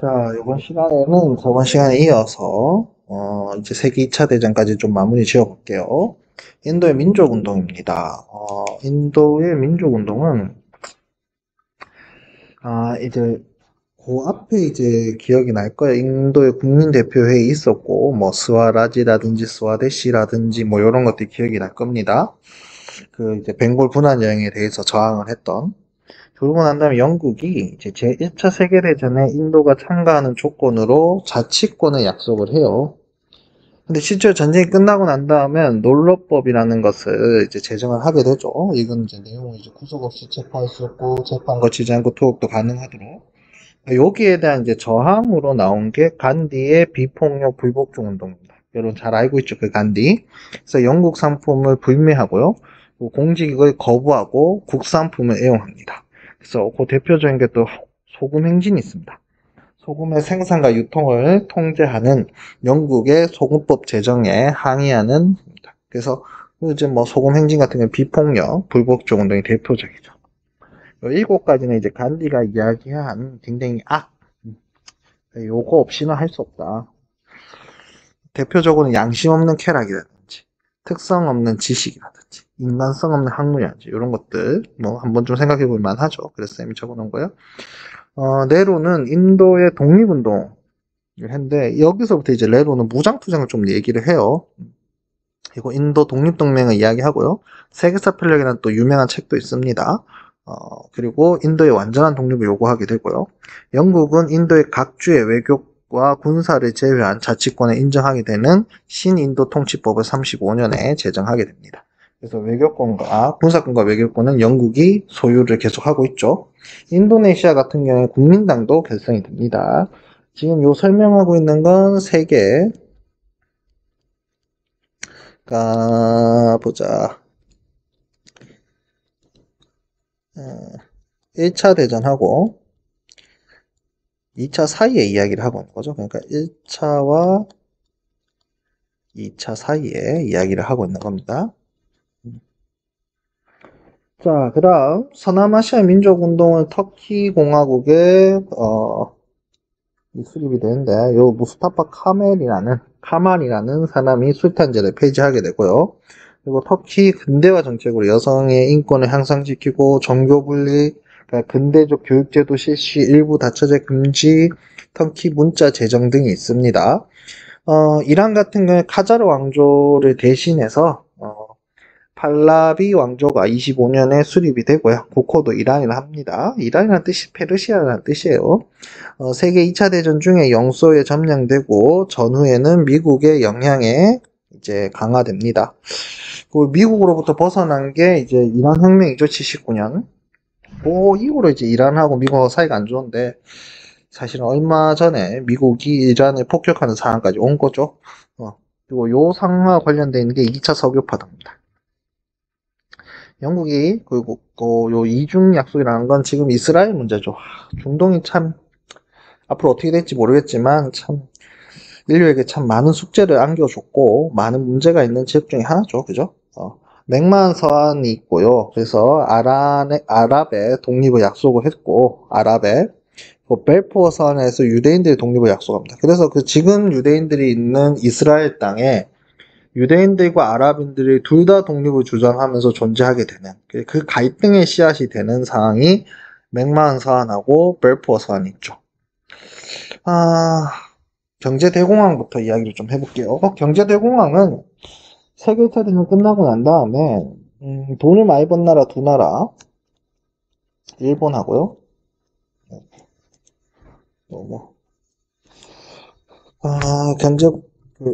자, 이번 시간에는 저번 시간에 이어서 이제 세계 2차 대전까지 좀 마무리 지어 볼게요. 인도의 민족 운동입니다. 인도의 민족 운동은 이제 그 앞에 이제 기억이 날 거예요. 인도의 국민 대표회의 있었고 뭐 스와라지라든지 스와데시라든지 뭐 이런 것들이 기억이 날 겁니다. 그 이제 벵골 분한 여행에 대해서 저항을 했던. 그러고 난 다음에 영국이 이제 제1차 세계대전에 인도가 참가하는 조건으로 자치권을 약속을 해요. 근데 실제로 전쟁이 끝나고 난 다음엔 놀러법이라는 것을 이제 제정을 하게 되죠. 이건 이제 내용을 이제 구속 없이 체포할 수 없고 재판 거치지 않고 투옥도 가능하도록. 여기에 대한 이제 저항으로 나온 게 간디의 비폭력 불복종 운동입니다. 여러분 잘 알고 있죠, 그 간디. 그래서 영국 상품을 불매하고요. 공직을 거부하고 국산품을 애용합니다. 그래서 그 대표적인 게 또 소금 행진이 있습니다. 소금의 생산과 유통을 통제하는 영국의 소금법 제정에 항의하는 겁니다. 그래서 이제 뭐 소금 행진 같은 건 비폭력, 불복종 운동이 대표적이죠. 일곱 가지는 이제 간디가 이야기한 굉장히 요거 없이는 할 수 없다. 대표적으로는 양심 없는 쾌락이라든지, 특성 없는 지식이라든지, 인간성 없는 학문이라든지, 이런 것들, 뭐, 한번 좀 생각해 볼 만하죠. 그래서 쌤이 적어 놓은 거예요. 네로는 인도의 독립운동을 했는데, 여기서부터 이제 네로는 무장투쟁을 좀 얘기를 해요. 그리고 인도 독립동맹을 이야기하고요. 세계사 편력이라는 또 유명한 책도 있습니다. 그리고 인도의 완전한 독립을 요구하게 되고요. 영국은 인도의 각주의 외교와 군사를 제외한 자치권을 인정하게 되는 신인도 통치법을 35년에 제정하게 됩니다. 그래서 외교권과 군사권과 외교권은 영국이 소유를 계속하고 있죠. 인도네시아 같은 경우에 국민당도 결성이 됩니다. 지금 요 설명하고 있는 건 세계 보자. 1차 대전하고 2차 사이에 이야기를 하고 있는 거죠. 그러니까 1차와 2차 사이에 이야기를 하고 있는 겁니다. 자, 그 다음 서남아시아 민족운동은 터키 공화국에 수립이 되는데 요 무스타파 카말이라는 사람이 술탄제를 폐지하게 되고요. 그리고 터키 근대화 정책으로 여성의 인권을 향상시키고 종교 분리, 그러니까 근대적 교육제도 실시, 일부 다처제 금지, 터키 문자 제정 등이 있습니다. 이란 같은 경우에 카자르 왕조를 대신해서 팔라비 왕조가 25년에 수립이 되고요. 국호도 이란이라 합니다. 이란이라는 뜻이 페르시아라는 뜻이에요. 세계 2차 대전 중에 영소에 점령되고 전후에는 미국의 영향에 이제 강화됩니다. 그 미국으로부터 벗어난 게 이제 이란 혁명이죠. 79년. 그 이후로 이제 이란하고 미국하고 사이가 안 좋은데 사실은 얼마 전에 미국이 이란을 폭격하는 상황까지 온 거죠. 그리고 요 상황과 관련되어 있는 게 2차 석유파동입니다. 영국이 그리고 요 이중 약속이라는 건 지금 이스라엘 문제죠. 중동이 참 앞으로 어떻게 될지 모르겠지만 참 인류에게 참 많은 숙제를 안겨줬고 많은 문제가 있는 지역 중에 하나죠. 그죠? 맥마한 서한이 있고요. 그래서 아랍의 독립을 약속을 했고 아랍의 그 벨포어 서한에서 유대인들의 독립을 약속합니다. 그래서 그 지금 유대인들이 있는 이스라엘 땅에 유대인들과 아랍인들이 둘 다 독립을 주장하면서 존재하게 되는 그 갈등의 씨앗이 되는 상황이 맥마한 서한하고 벨포어 서한이 있죠. 아, 경제대공황부터 이야기를 좀 해볼게요. 경제대공황은 세계 1차 대전 끝나고 난 다음에 돈을 많이 번 나라 두 나라 일본하고요. 뭐, 경제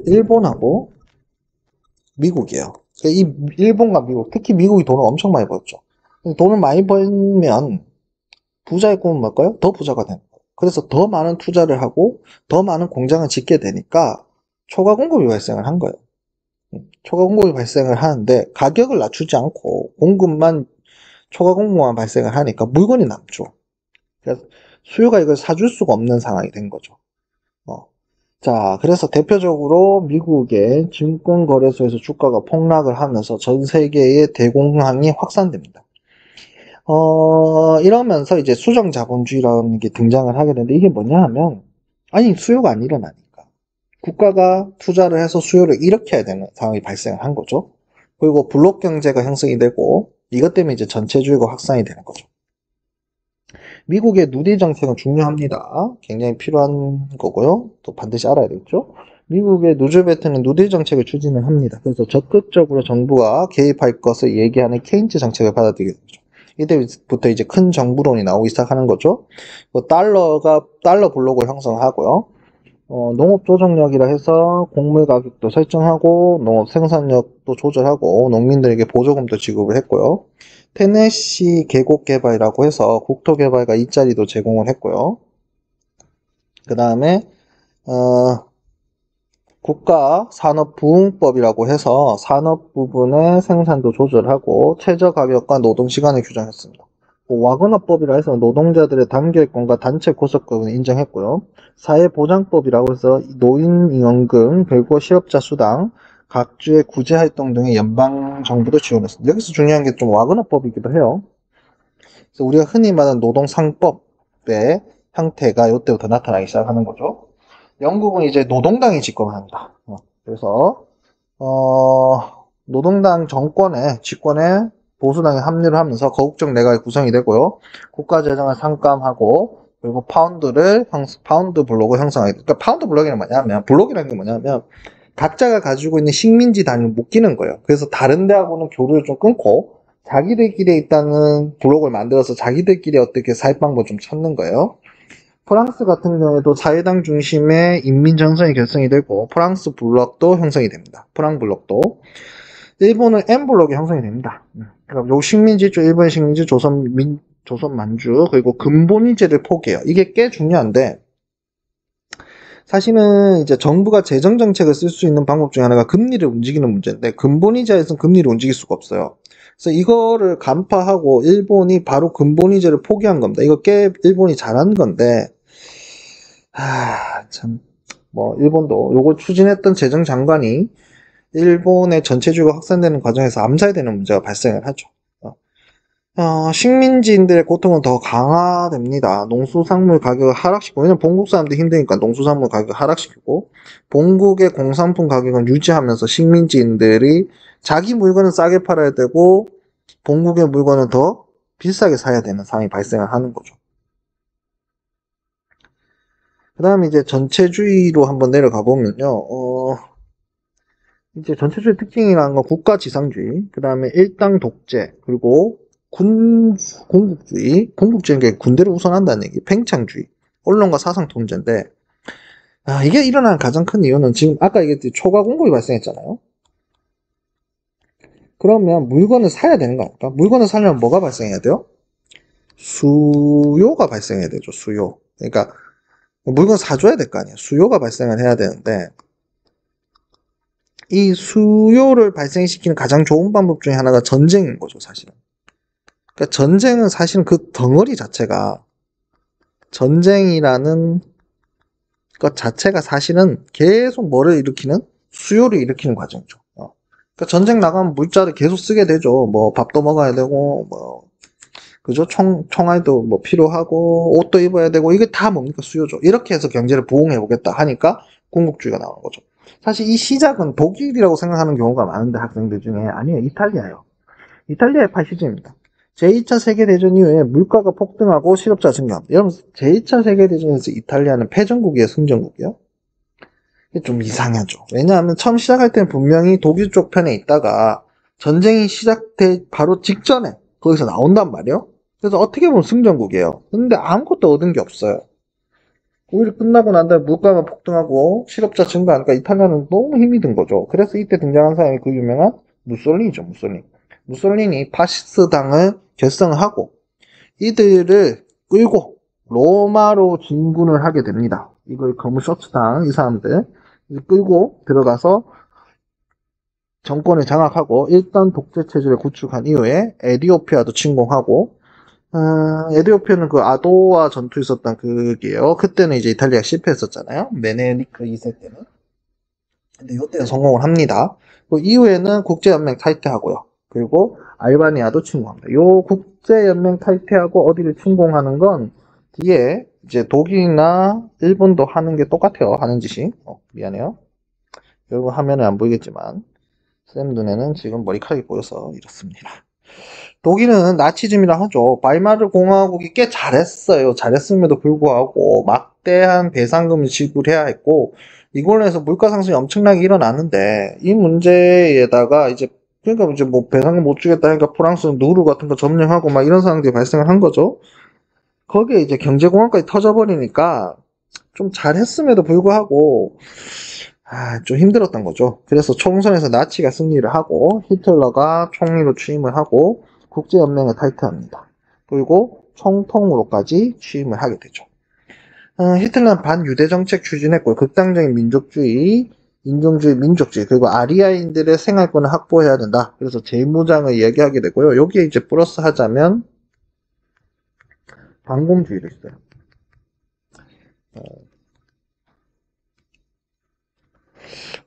일본하고 미국이에요. 이 일본과 미국, 특히 미국이 돈을 엄청 많이 벌었죠. 돈을 많이 벌면 부자의 꿈은 뭘까요? 더 부자가 되는 거예요. 그래서 더 많은 투자를 하고 더 많은 공장을 짓게 되니까 초과 공급이 발생을 한 거예요. 초과 공급이 발생을 하는데 가격을 낮추지 않고 공급만 초과 공급만 발생을 하니까 물건이 남죠. 그래서 수요가 이걸 사줄 수가 없는 상황이 된 거죠. 자, 그래서 대표적으로 미국의 증권거래소에서 주가가 폭락을 하면서 전 세계의 대공황이 확산됩니다. 이러면서 이제 수정자본주의라는 게 등장을 하게 되는데 이게 뭐냐 하면 아니, 수요가 안 일어나니까. 국가가 투자를 해서 수요를 일으켜야 되는 상황이 발생을 한 거죠. 그리고 블록 경제가 형성이 되고 이것 때문에 이제 전체주의가 확산이 되는 거죠. 미국의 누디 정책은 중요합니다. 굉장히 필요한 거고요. 또 반드시 알아야 되겠죠. 미국의 루즈벨트는 누디 정책을 추진을 합니다. 그래서 적극적으로 정부가 개입할 것을 얘기하는 케인즈 정책을 받아들이게 되죠. 이때부터 이제 큰 정부론이 나오기 시작하는 거죠. 달러 블록을 형성하고요. 농업 조정력이라 해서 곡물 가격도 설정하고 농업 생산력도 조절하고 농민들에게 보조금도 지급을 했고요. 테네시 계곡 개발이라고 해서 국토 개발과 일자리도 제공을 했고요. 그 다음에 국가 산업 부흥법이라고 해서 산업 부분의 생산도 조절하고 최저 가격과 노동 시간을 규정했습니다. 와그너법이라 해서 노동자들의 단결권과 단체 고속권을 인정했고요. 사회보장법이라고 해서 노인임금 그리고 실업자 수당, 각 주의 구제활동 등의 연방정부도 지원했습니다. 여기서 중요한 게 좀 와그너법이기도 해요. 그래서 우리가 흔히 말하는 노동상법의 형태가 이때부터 나타나기 시작하는 거죠. 영국은 이제 노동당이 집권합니다. 그래서 노동당 정권에 집권에 보수당이 합류를 하면서 거국적 내각이 구성이 되고요. 국가 재정을 삭감하고 그리고 파운드 블록을 형성하게 됩니다. 그러니까 파운드 블록이란 뭐냐면 블록이라는 게 뭐냐면 각자가 가지고 있는 식민지 단위를 묶이는 거예요. 그래서 다른 데하고는 교류를 좀 끊고 자기들끼리 있다는 블록을 만들어서 자기들끼리 어떻게 살 방법을 좀 찾는 거예요. 프랑스 같은 경우에도 사회당 중심의 인민전선이 결성이 되고 프랑스 블록도 형성이 됩니다. 프랑 블록도. 일본은 M 블록이 형성이 됩니다. 그러니까 요 식민지주, 일본 식민지, 조선 만주 그리고 근본위제를 포기해요. 이게 꽤 중요한데 사실은 이제 정부가 재정 정책을 쓸 수 있는 방법 중에 하나가 금리를 움직이는 문제인데 근본이자에서는 금리를 움직일 수가 없어요. 그래서 이거를 간파하고 일본이 바로 근본이자를 포기한 겁니다. 이거 꽤 일본이 잘한 건데 참, 일본도 요거 추진했던 재정장관이 일본의 전체주의가 확산되는 과정에서 암살되는 문제가 발생을 하죠. 식민지인들의 고통은 더 강화됩니다. 농수산물 가격을 하락시키고, 왜냐면 본국 사람들이 힘드니까 농수산물 가격을 하락시키고, 본국의 공산품 가격은 유지하면서 식민지인들이 자기 물건은 싸게 팔아야 되고, 본국의 물건은 더 비싸게 사야 되는 상황이 발생을 하는 거죠. 그 다음에 이제 전체주의로 한번 내려가 보면요. 이제 전체주의 특징이라는 건 국가지상주의, 그 다음에 일당 독재, 그리고 공국주의. 공국주의는 게 군대를 우선한다는 얘기. 팽창주의. 언론과 사상 통제인데, 이게 일어나는 가장 큰 이유는 지금 아까 얘기했듯이 초과 공급이 발생했잖아요. 그러면 물건을 사야 되는 거 아닙니까? 물건을 사려면 뭐가 발생해야 돼요? 수요가 발생해야 되죠, 수요. 그러니까 물건 사줘야 될 거 아니에요. 수요가 발생을 해야 되는데 이 수요를 발생시키는 가장 좋은 방법 중에 하나가 전쟁인 거죠, 사실은. 그러니까 전쟁은 사실은 그 덩어리 자체가 전쟁이라는 것 자체가 사실은 계속 뭐를 일으키는? 수요를 일으키는 과정이죠. 그러니까 전쟁 나가면 물자를 계속 쓰게 되죠. 뭐 밥도 먹어야 되고 그죠? 총알도 필요하고, 옷도 입어야 되고, 이게 다 뭡니까? 수요죠. 이렇게 해서 경제를 부흥해보겠다 하니까 군국주의가 나오는 거죠. 사실 이 시작은 독일이라고 생각하는 경우가 많은데, 학생들 중에. 아니에요. 이탈리아예요. 이탈리아의 파시즘입니다. 제2차 세계대전 이후에 물가가 폭등하고 실업자 증가합니다. 여러분, 제2차 세계대전에서 이탈리아는 패전국이에요? 승전국이에요? 이게 좀 이상하죠. 왜냐하면 처음 시작할 때는 분명히 독일 쪽 편에 있다가 전쟁이 시작될 바로 직전에 거기서 나온단 말이에요. 그래서 어떻게 보면 승전국이에요. 근데 아무것도 얻은 게 없어요. 오히려 끝나고 난 다음에 물가가 폭등하고 실업자 증가하니까 이탈리아는 너무 힘이 든 거죠. 그래서 이때 등장한 사람이 그 유명한 무솔리니죠. 무솔리니 파시스당을 결성하고 이들을 끌고 로마로 진군을 하게 됩니다. 이걸 검은 셔츠당 이 사람들 끌고 들어가서 정권을 장악하고 일단 독재 체제를 구축한 이후에 에디오피아도 침공하고 에디오피아는 그 아도와 전투 있었던 그게요. 그때는 이제 이탈리아가 실패했었잖아요. 메네리크 2세 때는. 근데 이때는 성공을 합니다. 그 이후에는 국제연맹 탈퇴하고요. 그리고 알바니아도 침공합니다. 요 국제연맹 탈퇴하고 어디를 침공하는 건 뒤에 이제 독일이나 일본도 하는 게 똑같아요. 하는 짓이. 미안해요. 여러분 화면에 안 보이겠지만 쌤 눈에는 지금 머리카락이 보여서 이렇습니다. 독일은 나치즘이라 하죠. 바이마르 공화국이 꽤 잘했어요. 잘했음에도 불구하고 막대한 배상금을 지불해야 했고 이걸로 해서 물가 상승이 엄청나게 일어나는데 이 문제에다가 이제 그러니까 이제 뭐 배상금 못 주겠다 하니까 프랑스는 누르 같은 거 점령하고 막 이런 상황들이 발생을 한 거죠. 거기에 이제 경제공황까지 터져버리니까 좀 잘했음에도 불구하고 좀 힘들었던 거죠. 그래서 총선에서 나치가 승리를 하고 히틀러가 총리로 취임을 하고 국제연맹에 탈퇴합니다. 그리고 총통으로까지 취임을 하게 되죠. 히틀러는 반유대 정책 추진했고 극단적인 민족주의, 인종주의, 민족주의 그리고 아리아인들의 생활권을 확보해야 된다. 그래서 재무장을 이야기하게 되고요. 여기에 이제 플러스 하자면 반공주의를 써요.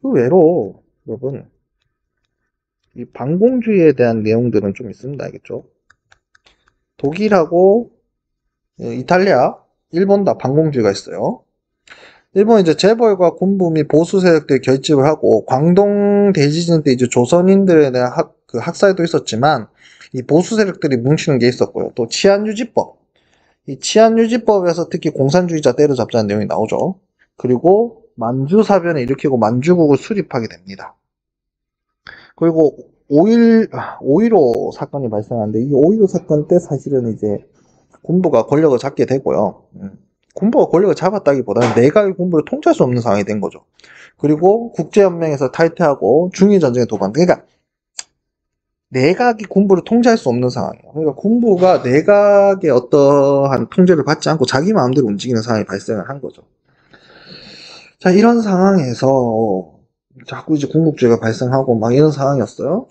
의외로 여러분 이 반공주의에 대한 내용들은 좀 있습니다. 알겠죠? 독일하고 이탈리아, 일본 다 반공주의가 있어요. 일본 이제 재벌과 군부 및 보수 세력들이 결집을 하고 광동 대지진 때 이제 조선인들에 대한 학살도 있었지만 이 보수 세력들이 뭉치는 게 있었고요. 또 치안유지법. 이 치안유지법에서 특히 공산주의자 때려잡자는 내용이 나오죠. 그리고 만주사변을 일으키고 만주국을 수립하게 됩니다. 그리고 5.15 사건이 발생하는데 이 5.15 사건 때 사실은 이제 군부가 권력을 잡게 되고요. 군부가 권력을 잡았다기보다는 내각이 군부를 통제할 수 없는 상황이 된 거죠. 그리고 국제연맹에서 탈퇴하고 중위전쟁에 도반. 그러니까 내각이 군부를 통제할 수 없는 상황이에요. 그러니까 군부가 내각의 어떠한 통제를 받지 않고 자기 마음대로 움직이는 상황이 발생을 한 거죠. 자, 이런 상황에서 자꾸 이제 군국주의가 발생하고 막 이런 상황이었어요.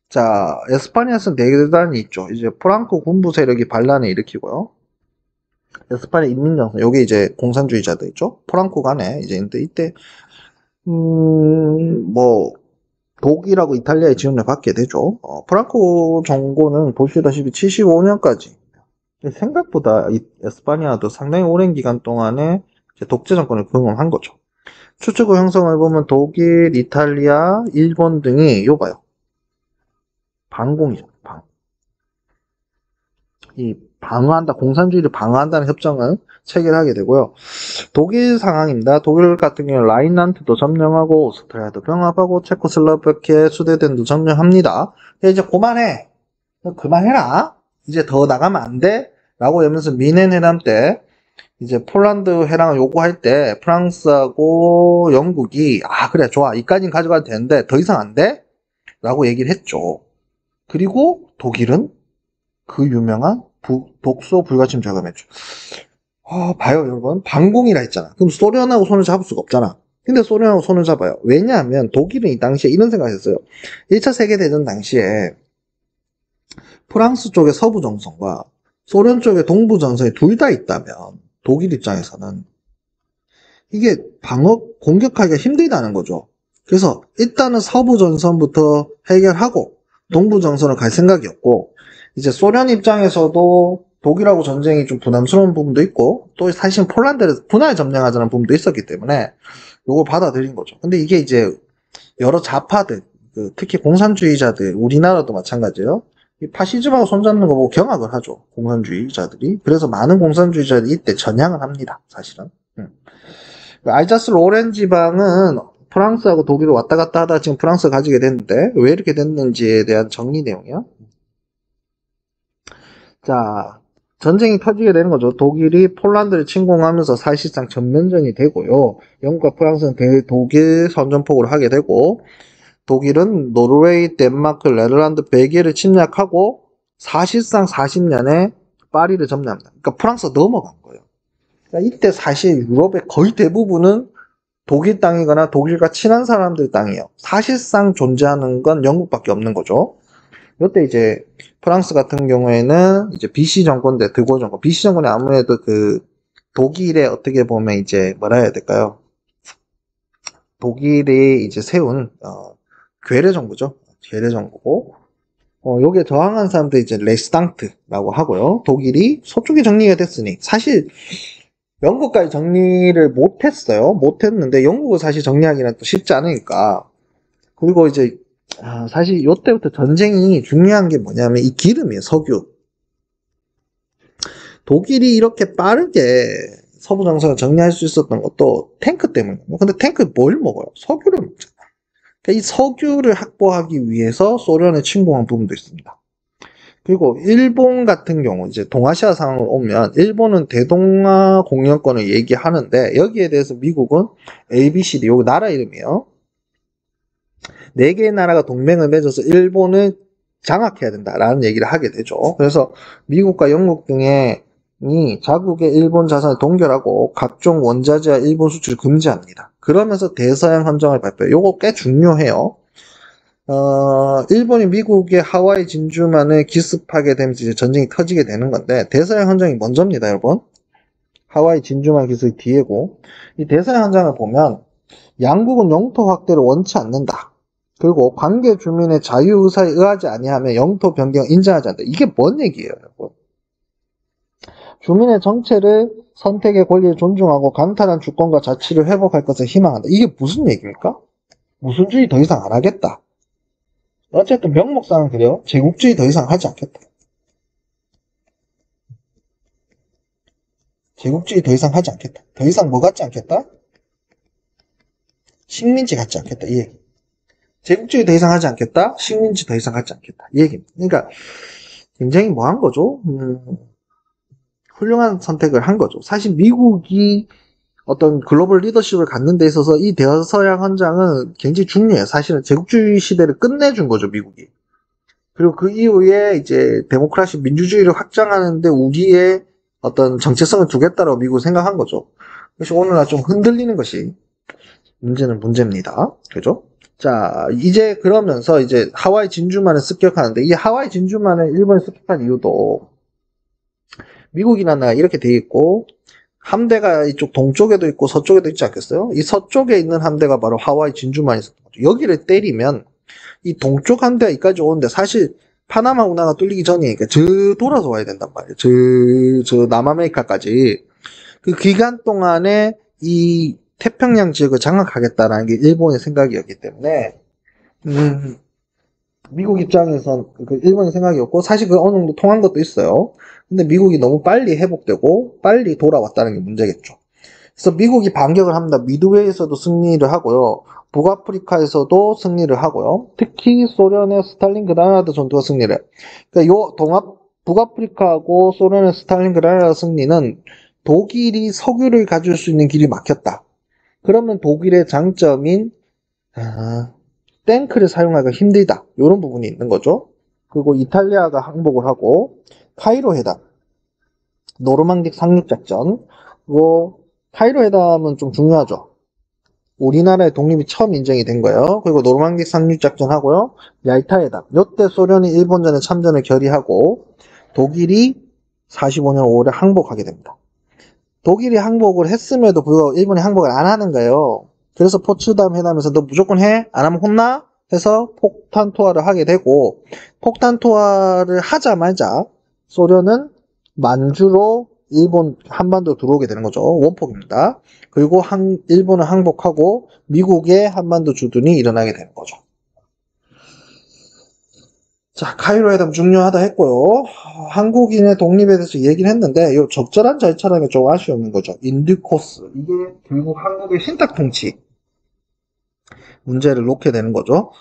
자, 에스파니아에서 내단이 있죠. 이제 프랑코 군부 세력이 반란을 일으키고요. 에스파냐 인민정선, 요게 이제 공산주의자들 있죠. 프랑코 간에 이제 이때 뭐 독일하고 이탈리아의 지원을 받게 되죠. 프랑코 정권은 보시다시피 75년까지 생각보다 이 에스파니아도 상당히 오랜 기간 동안에 독재 정권을 경험한 거죠. 추측의 형성을 보면 독일, 이탈리아, 일본 등이 요 봐요. 반공이죠. 이 방어한다, 공산주의를 방어한다는 협정을 체결하게 되고요. 독일 상황입니다. 독일 같은 경우는 라인란트도 점령하고 오스트리아도 병합하고 체코슬로바키아, 수데덴도 점령합니다. 이제 그만해. 그만해라. 이제 더 나가면 안 돼. 라고 하면서 미넨 회담 때 이제 폴란드 회랑을 요구할 때 프랑스하고 영국이 그래 좋아 이까지는 가져가도 되는데 더 이상 안 돼? 라고 얘기를 했죠. 그리고 독일은 그 유명한 독소 불가침 저감했죠. 봐요 여러분, 반공이라 했잖아. 그럼 소련하고 손을 잡을 수가 없잖아. 근데 소련하고 손을 잡아요. 왜냐하면 독일은 이 당시에 이런 생각을 했어요. 1차 세계대전 당시에 프랑스 쪽의 서부 전선과 소련 쪽의 동부 전선이 둘 다 있다면 독일 입장에서는 이게 공격하기가 힘들다는 거죠. 그래서 일단은 서부 전선부터 해결하고 동부 전선을 갈 생각이었고, 이제 소련 입장에서도 독일하고 전쟁이 좀 부담스러운 부분도 있고, 또 사실 폴란드를 분할 점령하자는 부분도 있었기 때문에 이걸 받아들인 거죠. 근데 이게 이제 여러 좌파들, 특히 공산주의자들, 우리나라도 마찬가지예요. 이 파시즘하고 손잡는 거 보고 경악을 하죠. 공산주의자들이. 그래서 많은 공산주의자들이 이때 전향을 합니다. 사실은. 알자스 로렌 지방은 프랑스하고 독일을 왔다 갔다 하다 지금 프랑스가 가지게 됐는데 왜 이렇게 됐는지에 대한 정리 내용이요. 자, 전쟁이 터지게 되는 거죠. 독일이 폴란드를 침공하면서 사실상 전면전이 되고요. 영국과 프랑스는 독일 선전포고를 하게 되고, 독일은 노르웨이, 덴마크, 네덜란드, 벨기에를 침략하고 사실상 40년에 파리를 점령합니다. 그러니까 프랑스가 넘어간 거예요. 그러니까 이때 사실 유럽의 거의 대부분은 독일 땅이거나 독일과 친한 사람들 땅이에요. 사실상 존재하는 건 영국밖에 없는 거죠. 이때 이제 프랑스 같은 경우에는 이제 BC 정권 대 드골 정권. BC 정권이 아무래도 독일의 어떻게 보면 이제 뭐라 해야 될까요? 독일이 이제 세운 괴뢰 정부죠. 괴뢰 정부고, 여기에 저항한 사람들이 이제 레스당트라고 하고요. 독일이 서쪽에 정리가 됐으니 사실 영국까지 정리를 못했어요. 못했는데 영국을 사실 정리하기는 또 쉽지 않으니까. 그리고 이제 사실 이때부터 전쟁이 중요한 게 뭐냐면 이 기름이에요. 석유. 독일이 이렇게 빠르게 서부 정선을 정리할 수 있었던 것도 탱크 때문이에요. 근데 탱크 뭘 먹어요? 석유를 먹잖아. 그러니까 이 석유를 확보하기 위해서 소련에 침공한 부분도 있습니다. 그리고 일본 같은 경우 이제 동아시아 상황을 오면 일본은 대동아 공영권을 얘기하는데 여기에 대해서 미국은 ABCD 여기 나라 이름이에요. 네 개의 나라가 동맹을 맺어서 일본을 장악해야 된다라는 얘기를 하게 되죠. 그래서 미국과 영국 등의 자국의 일본 자산을 동결하고 각종 원자재와 일본 수출을 금지합니다. 그러면서 대서양 헌정을 발표해요. 요거 꽤 중요해요. 일본이 미국의 하와이 진주만을 기습하게 되면서 이제 전쟁이 터지게 되는 건데, 대서양 헌정이 먼저입니다, 여러분. 하와이 진주만 기습이 뒤에고, 이 대서양 헌정을 보면, 양국은 영토 확대를 원치 않는다. 그리고 관계 주민의 자유의사에 의하지 아니하면 영토 변경을 인정하지 않는다. 이게 뭔 얘기예요, 여러분? 주민의 정체를 선택의 권리를 존중하고 강탈한 주권과 자치를 회복할 것을 희망한다. 이게 무슨 얘기입니까? 무슨주의 더 이상 안 하겠다. 어쨌든 명목상은 그래요. 제국주의 더 이상 하지 않겠다. 제국주의 더 이상 하지 않겠다. 더 이상 뭐 갖지 않겠다? 식민지 갖지 않겠다. 이 얘기. 제국주의 더 이상 하지 않겠다. 식민지 더 이상 하지 않겠다. 이 얘기입니다. 그러니까 굉장히 뭐 한 거죠? 훌륭한 선택을 한 거죠. 사실 미국이 어떤 글로벌 리더십을 갖는 데 있어서 이 대서양 헌장은 굉장히 중요해요. 사실은 제국주의 시대를 끝내준 거죠, 미국이. 그리고 그 이후에 이제 데모크라시 민주주의를 확장하는데 우리의 어떤 정체성을 두겠다라고 미국은 생각한 거죠. 그래서 오늘날 좀 흔들리는 것이 문제는 문제입니다. 그죠? 자, 이제 그러면서 이제 하와이 진주만을 습격하는데 이 하와이 진주만을 일본이 습격한 이유도 미국이라는 나라가 이렇게 돼 있고 함대가 이쪽 동쪽에도 있고 서쪽에도 있지 않겠어요? 이 서쪽에 있는 함대가 바로 하와이 진주만이 있었던 거죠. 여기를 때리면 이 동쪽 함대가 여기까지 오는데 사실 파나마 운하가 뚫리기 전이니까 저 돌아서 와야 된단 말이에요. 저 남아메리카까지. 그 기간 동안에 이 태평양 지역을 장악하겠다라는 게 일본의 생각이었기 때문에 미국 입장에선 그 일본의 생각이었고 사실 그 어느 정도 통한 것도 있어요. 근데 미국이 너무 빨리 회복되고 빨리 돌아왔다는 게 문제겠죠. 그래서 미국이 반격을 합니다. 미드웨이에서도 승리를 하고요. 북아프리카에서도 승리를 하고요. 특히 소련의 스탈린그라드 전투가 승리를 해요. 그러니까 북아프리카하고 소련의 스탈린그라드 승리는 독일이 석유를 가질 수 있는 길이 막혔다. 그러면 독일의 장점인 탱크를 사용하기가 힘들다. 이런 부분이 있는 거죠. 그리고 이탈리아가 항복을 하고 카이로 회담, 노르망딕 상륙작전, 그리고 카이로 회담은 좀 중요하죠. 우리나라의 독립이 처음 인정이 된 거예요. 그리고 노르망딕 상륙작전 하고요. 얄타 회담. 이때 소련이 일본전에 참전을 결의하고 독일이 45년 5월에 항복하게 됩니다. 독일이 항복을 했음에도 불구하고 일본이 항복을 안 하는 거예요. 그래서 포츠담 회담에서 너 무조건 해? 안 하면 혼나? 해서 폭탄 투하를 하게 되고 폭탄 투하를 하자마자 소련은 만주로 일본 한반도 들어오게 되는 거죠. 원폭입니다. 그리고 일본은 항복하고 미국의 한반도 주둔이 일어나게 되는 거죠. 자, 카이로 회담 중요하다 했고요. 한국인의 독립에 대해서 얘기를 했는데 이 적절한 절차라는 게 좀 아쉬운 거죠. 인드코스. 이게 결국 한국의 신탁 통치 문제를 놓게 되는 거죠.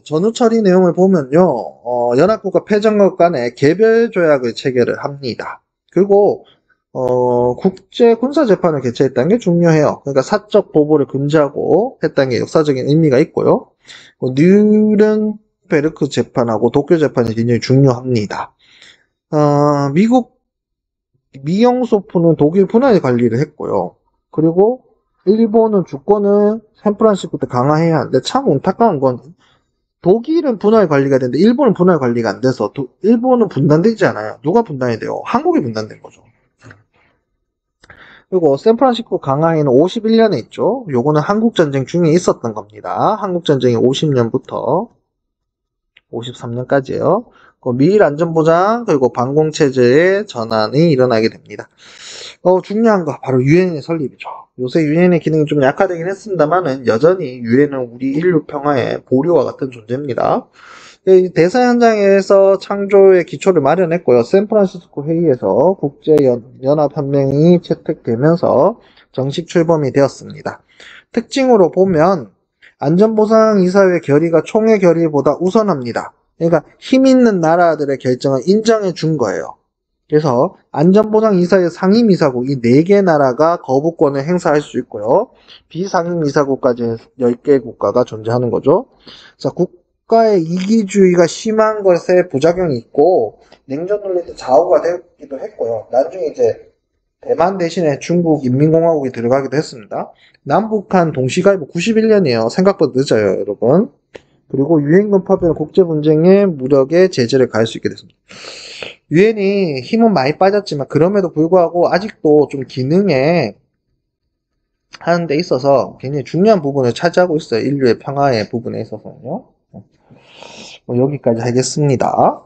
전후 처리 내용을 보면요. 연합국과 패전국 간에 개별 조약을 체결을 합니다. 그리고 국제 군사 재판을 개최했다는 게 중요해요. 그러니까 사적 보복을 금지하고 했다는 게 역사적인 의미가 있고요. 뉴른베르크 재판하고 도쿄 재판이 굉장히 중요합니다. 미국 미영소프는 독일 분할 관리를 했고요. 그리고 일본은 주권을 샌프란시스코 때 강화해야 하는데 참 안타까운 건 독일은 분할 관리가 되는데 일본은 분할 관리가 안 돼서 일본은 분단되지 않아요. 누가 분단이 돼요? 한국이 분단된 거죠. 그리고 샌프란시스코 강화에는 51년에 있죠. 요거는 한국전쟁 중에 있었던 겁니다. 한국전쟁이 50년부터 53년까지예요. 그 미일 안전보장 그리고 방공체제의 전환이 일어나게 됩니다. 중요한 거 바로 유엔의 설립이죠. 요새 유엔의 기능이 좀 약화되긴 했습니다만은 여전히 유엔은 우리 인류 평화의 보루와 같은 존재입니다. 이 대사 현장에서 창조의 기초를 마련했고요. 샌프란시스코 회의에서 국제연합혁명이 채택되면서 정식 출범이 되었습니다. 특징으로 보면 안전보상이사회 결의가 총회 결의보다 우선합니다. 그러니까 힘 있는 나라들의 결정을 인정해 준 거예요. 그래서 안전보장이사회 상임이사국 이 4개 나라가 거부권을 행사할 수 있고요. 비상임이사국까지 10개 국가가 존재하는 거죠. 자, 국가의 이기주의가 심한 것에 부작용이 있고 냉전 논리 때 좌우가 되기도 했고요. 나중에 이제 대만 대신에 중국 인민공화국이 들어가기도 했습니다. 남북한 동시가입 91년이에요. 생각보다 늦어요, 여러분. 그리고 유엔군 파병 국제분쟁의 무력에 제재를 가할 수 있게 됐습니다. 유엔이 힘은 많이 빠졌지만 그럼에도 불구하고 아직도 좀 기능에 하는 데 있어서 굉장히 중요한 부분을 차지하고 있어요. 인류의 평화의 부분에 있어서는요. 여기까지 하겠습니다.